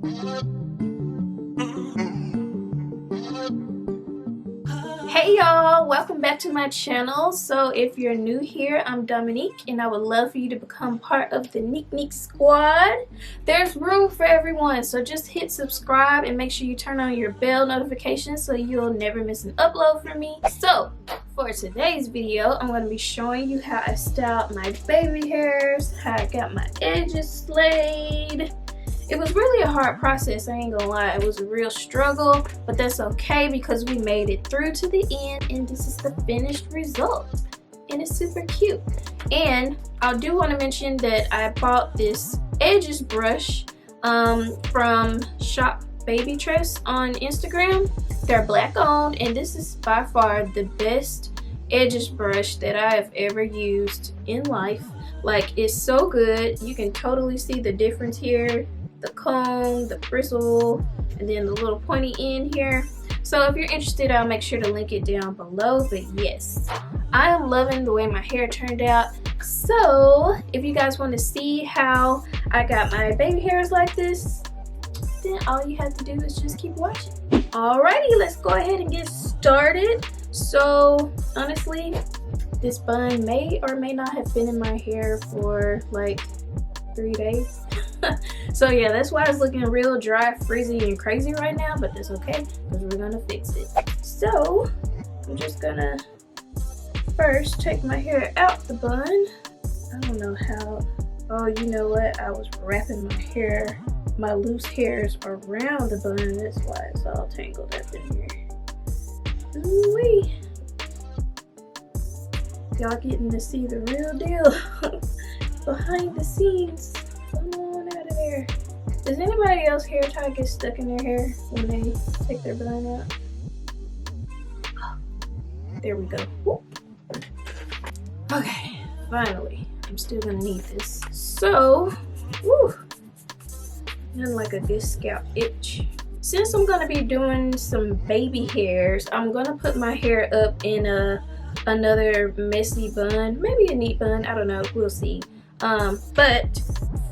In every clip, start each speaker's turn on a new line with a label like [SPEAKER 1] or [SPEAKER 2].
[SPEAKER 1] Hey y'all, welcome back to my channel. So if you're new here, I'm Dominique and I would love for you to become part of the NiqueNique squad. There's room for everyone, so just hit subscribe and make sure you turn on your bell notifications so you'll never miss an upload from me. So for today's video, I'm going to be showing you how I styled my baby hairs, how I got my edges slayed. It was really a hard process, I ain't gonna lie. It was a real struggle, but that's okay because we made it through to the end and this is the finished result. And it's super cute. And I do want to mention that I bought this edges brush from Shop Babytress on Instagram. They're black owned and this is by far the best edges brush that I have ever used in life. Like, it's so good. You can totally see the difference here. The comb, the bristle, and then the little pointy end here. So if you're interested, I'll make sure to link it down below. But yes, I am loving the way my hair turned out. So if you guys want to see how I got my baby hairs like this, then all you have to do is just keep watching. Alrighty, let's go ahead and get started. So honestly, this bun may or may not have been in my hair for like 3 days. So yeah, that's why it's looking real dry, frizzy, and crazy right now, but that's okay because we're gonna fix it. So I'm just gonna first take my hair out the bun. I don't know how. Oh, you know what? I was wrapping my hair, my loose hairs around the bun. That's why it's all tangled up in here. Ooh-wee. Y'all getting to see the real deal behind the scenes. Come on out of there. Does anybody else hair tie get stuck in their hair when they take their bun out? Oh, there we go. Whoop. Okay, finally. I'm still gonna need this. So, woo, nothing like a good scalp itch. Since I'm gonna be doing some baby hairs, I'm gonna put my hair up in another messy bun, maybe a neat bun, I don't know, we'll see. But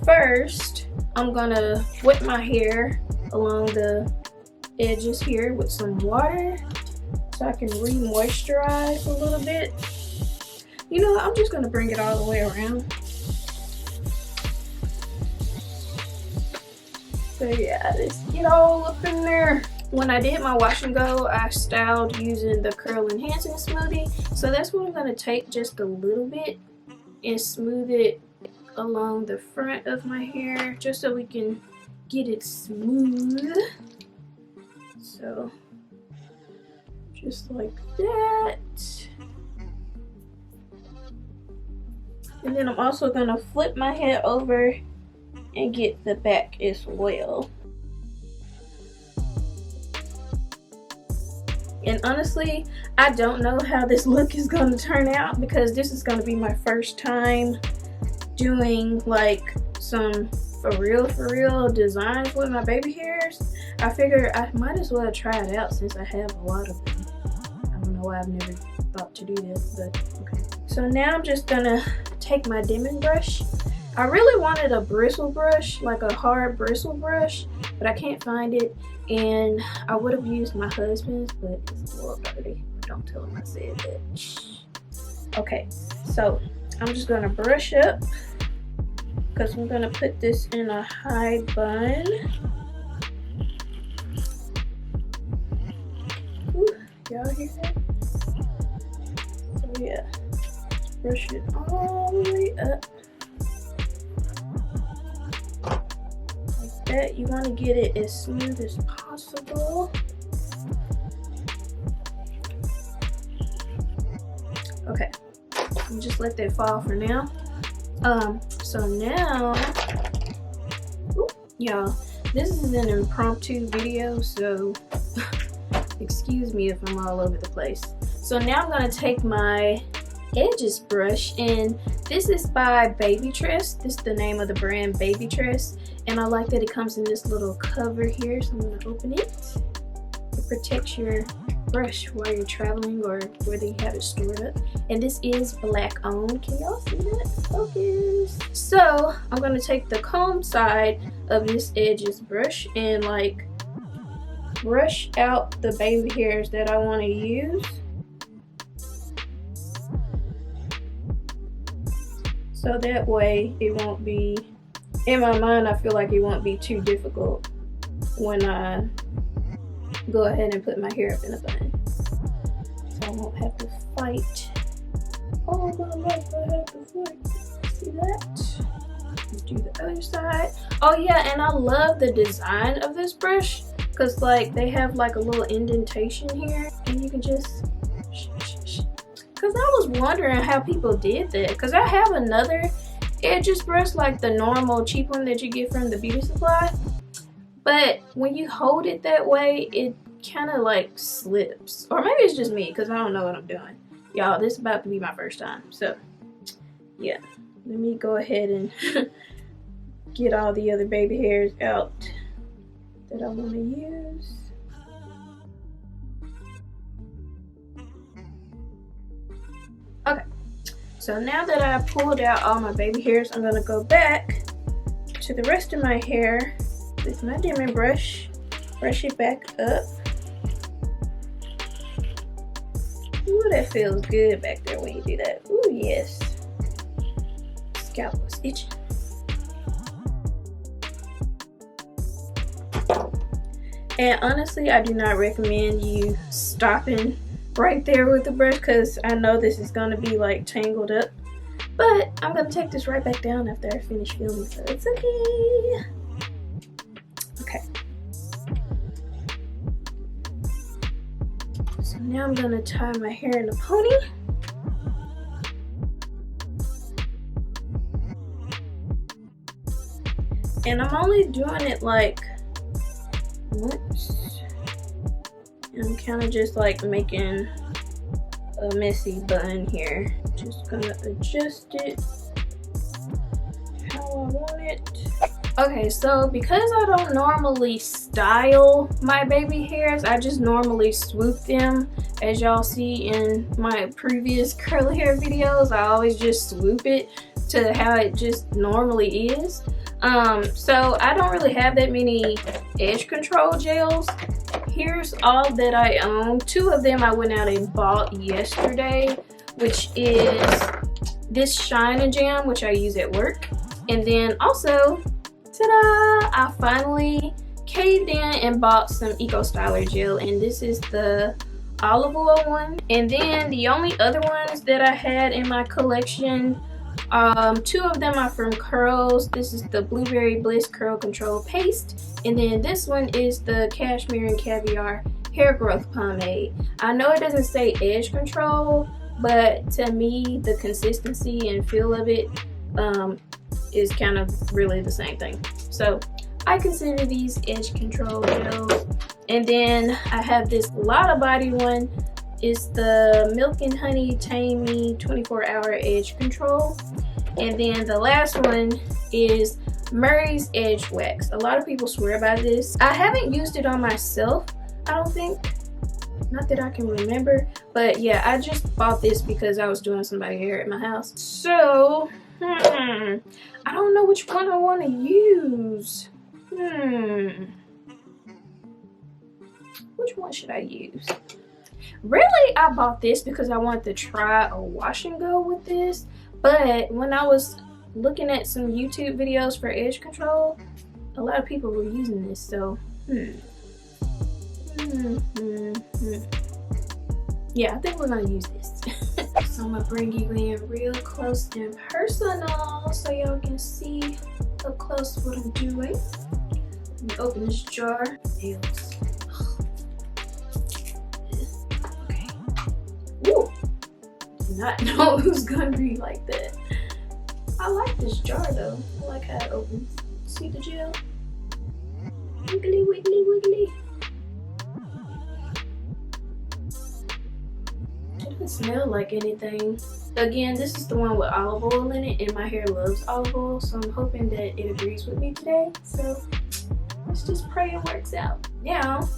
[SPEAKER 1] first I'm gonna wet my hair along the edges here with some water so I can re-moisturize a little bit. You know what, I'm just gonna bring it all the way around. So yeah, let's get all up in there. When I did my wash and go, I styled using the Curl Enhancing Smoothie. So that's what I'm gonna take just a little bit and smooth it along the front of my hair just so we can get it smooth. So just like that. And then I'm also gonna flip my head over and get the back as well. And honestly, I don't know how this look is gonna turn out because this is gonna be my first time doing like some for real designs with my baby hairs. I figured I might as well try it out since I have a lot of them. I don't know why I've never thought to do this, but okay. So now I'm just gonna take my dimming brush. I really wanted a bristle brush, like a hard bristle brush, but I can't find it. And I would have used my husband's, but it's a little dirty. Don't tell him I said that. Okay, so I'm just gonna brush up because I'm gonna put this in a high bun. Ooh, y'all hear that? So yeah, just brush it all the way up. Like that. You want to get it as smooth as possible. Okay, and just let that fall for now. So now, y'all, this is an impromptu video, so excuse me if I'm all over the place. So now I'm gonna take my edges brush, and this is by Babytress. This is the name of the brand, Babytress, and I like that it comes in this little cover here, so I'm gonna open it. It protects your brush while you're traveling or whether you have it stored up. And this is black owned. Can y'all see that? Focus. So I'm gonna take the comb side of this edges brush and like brush out the baby hairs that I want to use. So that way it won't be, in my mind I feel like it won't be too difficult when I go ahead and put my hair up in a bun. So I won't have to fight. All my life I have to fight. See that? Let's do the other side. Oh yeah, and I love the design of this brush because like they have like a little indentation here and you can just because I was wondering how people did that because I have another edges brush like the normal cheap one that you get from the beauty supply, but when you hold it that way it kind of like slips, or maybe it's just me because I don't know what I'm doing. Y'all, this is about to be my first time, so yeah, let me go ahead and get all the other baby hairs out that I want to use. Okay, so now that I pulled out all my baby hairs, I'm gonna go back to the rest of my hair with my dimming brush, brush it back up. Ooh, that feels good back there when you do that. Ooh, yes. Scalp was itching. And honestly, I do not recommend you stopping right there with the brush because I know this is going to be like tangled up. But I'm going to take this right back down after I finish filming, so it's okay. Okay. So now I'm going to tie my hair in a pony. And I'm only doing it like once. And I'm kind of just like making a messy bun here. Just gonna adjust it how I want it. Okay, so because I don't normally style my baby hairs, I just normally swoop them. As y'all see in my previous curly hair videos, I always just swoop it to how it just normally is. So I don't really have that many edge control gels. Here's all that I own. Two of them I went out and bought yesterday, which is this Shine and Jam, which I use at work. And then also, ta-da! I finally caved in and bought some Eco Styler gel, and this is the olive oil one. And then the only other ones that I had in my collection, two of them are from Curls. This is the Blueberry Bliss Curl Control Paste, and then this one is the Cashmere and Caviar Hair Growth Pomade. I know it doesn't say edge control, but to me the consistency and feel of it is kind of really the same thing. So I consider these edge control gels. And then I have this Lotta Body one. It's the Milk and Honey Tame Me 24-hour edge control. And then the last one is Murray's Edge Wax. A lot of people swear by this. I haven't used it on myself, I don't think. Not that I can remember. But yeah, I just bought this because I was doing somebody's hair at my house. So, I don't know which one I want to use. Which one should I use? Really, I bought this because I wanted to try a wash and go with this. But when I was looking at some YouTube videos for edge control, a lot of people were using this, so yeah, I think we're gonna use this. So I'm gonna bring you in real close and personal so y'all can see up close what I'm doing. Let me open this jar. Nails. Okay. Woo! Do not know who's gonna be like that. I like this jar though. I like how it opens. See the gel? Wiggly, wiggly, wiggly. It doesn't smell like anything. Again, this is the one with olive oil in it, and my hair loves olive oil, so I'm hoping that it agrees with me today. So let's just pray it works out. Now,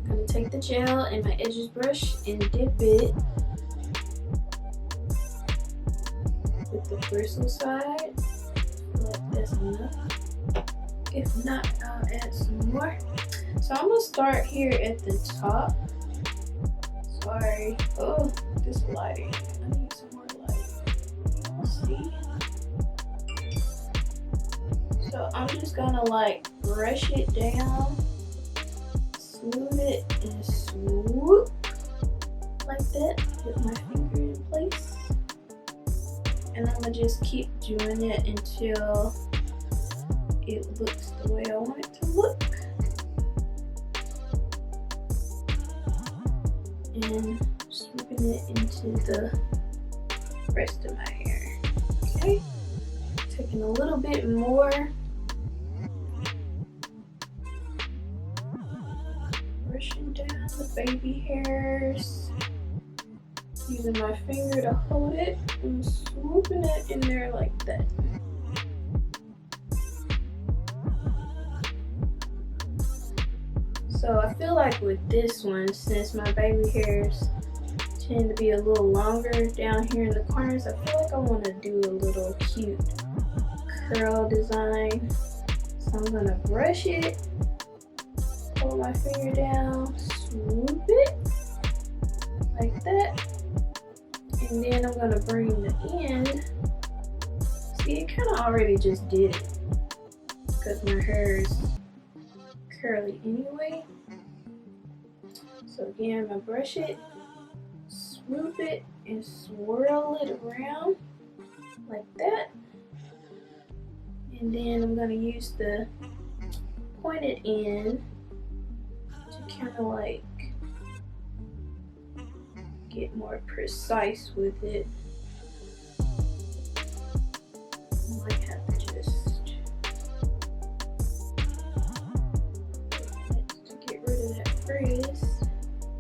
[SPEAKER 1] I'm gonna take the gel in my edges brush and dip it with the bristle side. I feel like that's enough. If not, I'll add some more. So I'm gonna start here at the top. Sorry. Oh, this lighting. I need some more light. Let's see. So I'm just gonna like brush it down, smooth it, and swoop like that with my finger in place. And I'm gonna just keep doing it until it looks the way I want it to look. And swooping it into the rest of my hair. Okay, taking a little bit more. Brushing down the baby hairs. Using my finger to hold it and swooping it in there like that. So I feel like with this one, since my baby hairs tend to be a little longer down here in the corners, I feel like I want to do a little cute curl design. So I'm going to brush it, hold my finger down, swoop it like that. And then I'm going to bring the end. See, it kind of already just did it because my hair is curly anyway. So again, I'm gonna brush it, swoop it, and swirl it around like that. And then I'm gonna use the pointed end to kind of like get more precise with it. I might have to just get rid of that frizz.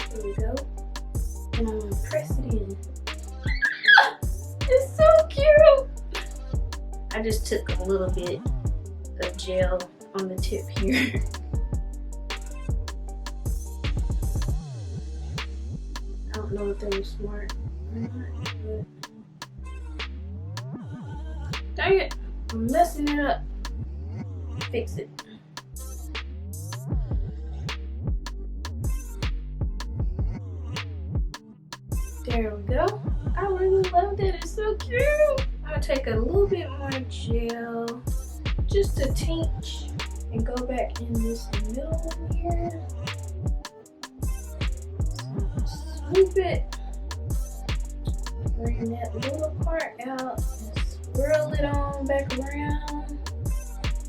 [SPEAKER 1] There we go. And I'm gonna press it in. It's so cute! I just took a little bit of gel on the tip here. I don't know if that was smart or not, but dang it! I'm messing it up. Fix it. There we go. I really love that. It's so cute. I'll take a little bit more gel, just a tinge, and go back in this middle one here. So swoop it, bring that little part out, and swirl it on back around.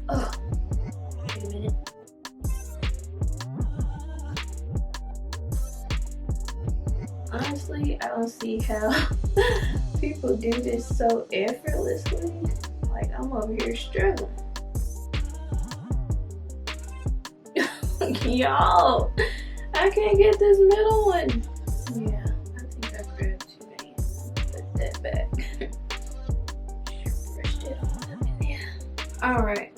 [SPEAKER 1] Oh, wait a minute. Honestly, I don't see how people do this so effortlessly. Like, I'm over here struggling. Y'all, I can't get this middle one. Yeah, I think I grabbed too many. Put that back. Brushed it all up in there. Alright.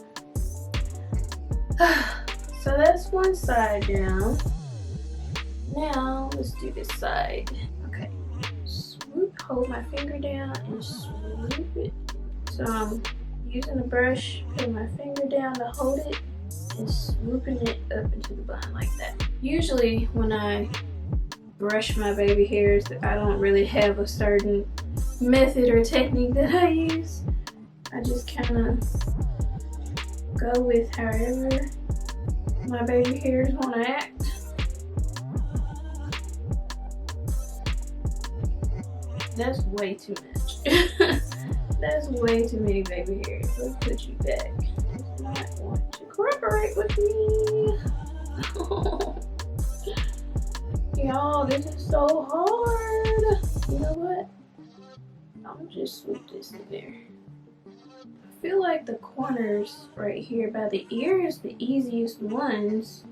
[SPEAKER 1] So that's one side down. Now, let's do this side. Okay, swoop, hold my finger down and swoop it. So I'm using the brush, putting my finger down to hold it and swooping it up into the bun like that. Usually when I brush my baby hairs, I don't really have a certain method or technique that I use. I just kind of go with however my baby hairs want to act. That's way too much. That's way too many baby hairs. Let's put you back. Does not want to cooperate with me. Y'all, this is so hard. You know what? I'll just swoop this in there. I feel like the corners right here by the ear is the easiest ones.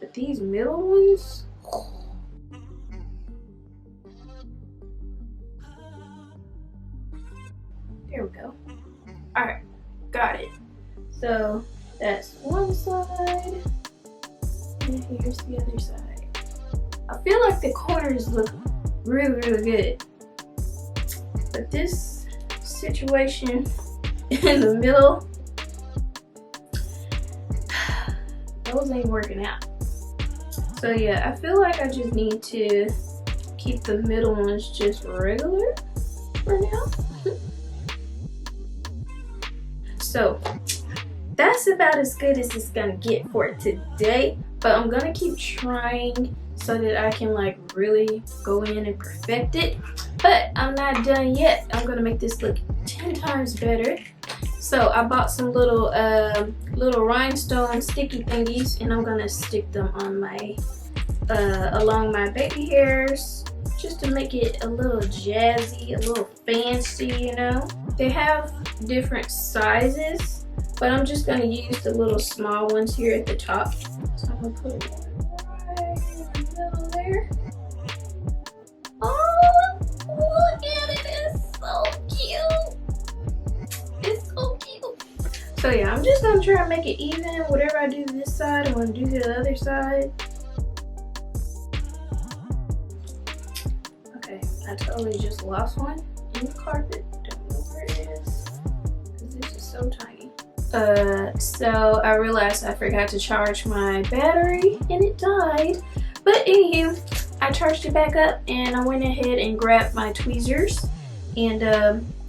[SPEAKER 1] But these middle ones, there we go. Alright, got it. So that's one side. And here's the other side. I feel like the corners look really good. But this situation in the middle, those ain't working out. So yeah, I feel like I just need to keep the middle ones just regular for now. So that's about as good as it's gonna get for today, but I'm gonna keep trying so that I can like really go in and perfect it. But I'm not done yet. I'm gonna make this look 10 times better. So I bought some little rhinestone sticky thingies, and I'm gonna stick them on my along my baby hairs, just to make it a little jazzy, a little fancy, you know. They have different sizes, but I'm just gonna use the little small ones here at the top. So I'm gonna put it right in the middle there. Oh, look at it, it's so cute. It's so cute. So yeah, I'm just gonna try and make it even. Whatever I do to this side, I'm gonna do to the other side. Okay, I totally just lost one in the carpet. Don't know where it is, because this is so tiny. So I realized I forgot to charge my battery and it died. But anywho, I charged it back up and I went ahead and grabbed my tweezers, and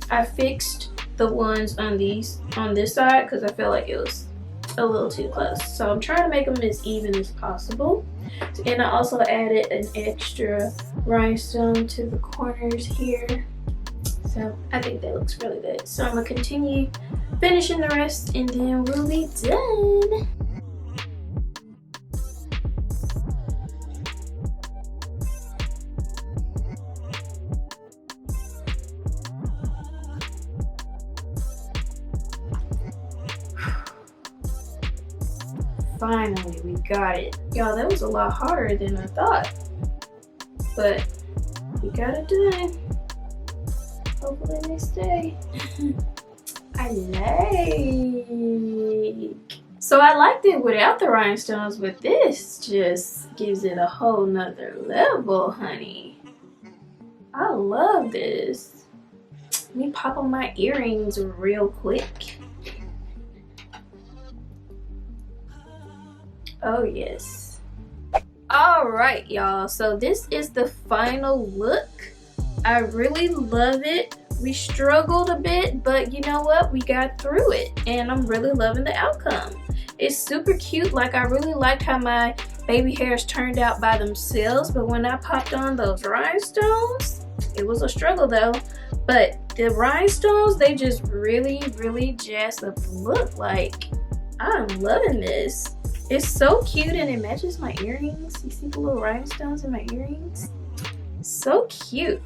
[SPEAKER 1] I fixed the ones on this side because I felt like it was a little too close. So I'm trying to make them as even as possible. And I also added an extra rhinestone to the corners here. So I think that looks really good. So I'm gonna continue finishing the rest and then we'll be done. Finally, we got it. Y'all, that was a lot harder than I thought. But we got it done. Hopefully they stay. I like. So I liked it without the rhinestones, but this just gives it a whole nother level, honey. I love this. Let me pop on my earrings real quick. Oh yes. All right, y'all, so this is the final look. I really love it. We struggled a bit, but you know what, we got through it and I'm really loving the outcome. It's super cute. Like, I really liked how my baby hairs turned out by themselves, but when I popped on those rhinestones, it was a struggle though. But the rhinestones, they just really jazz up the look. Like, I'm loving this. It's so cute and it matches my earrings. You see the little rhinestones in my earrings? So cute.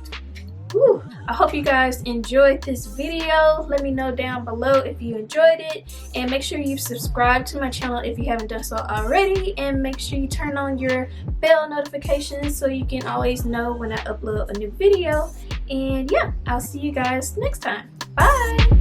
[SPEAKER 1] Whew. I hope you guys enjoyed this video. Let me know down below if you enjoyed it. And make sure you subscribe to my channel if you haven't done so already. And make sure you turn on your bell notifications so you can always know when I upload a new video. And yeah, I'll see you guys next time. Bye!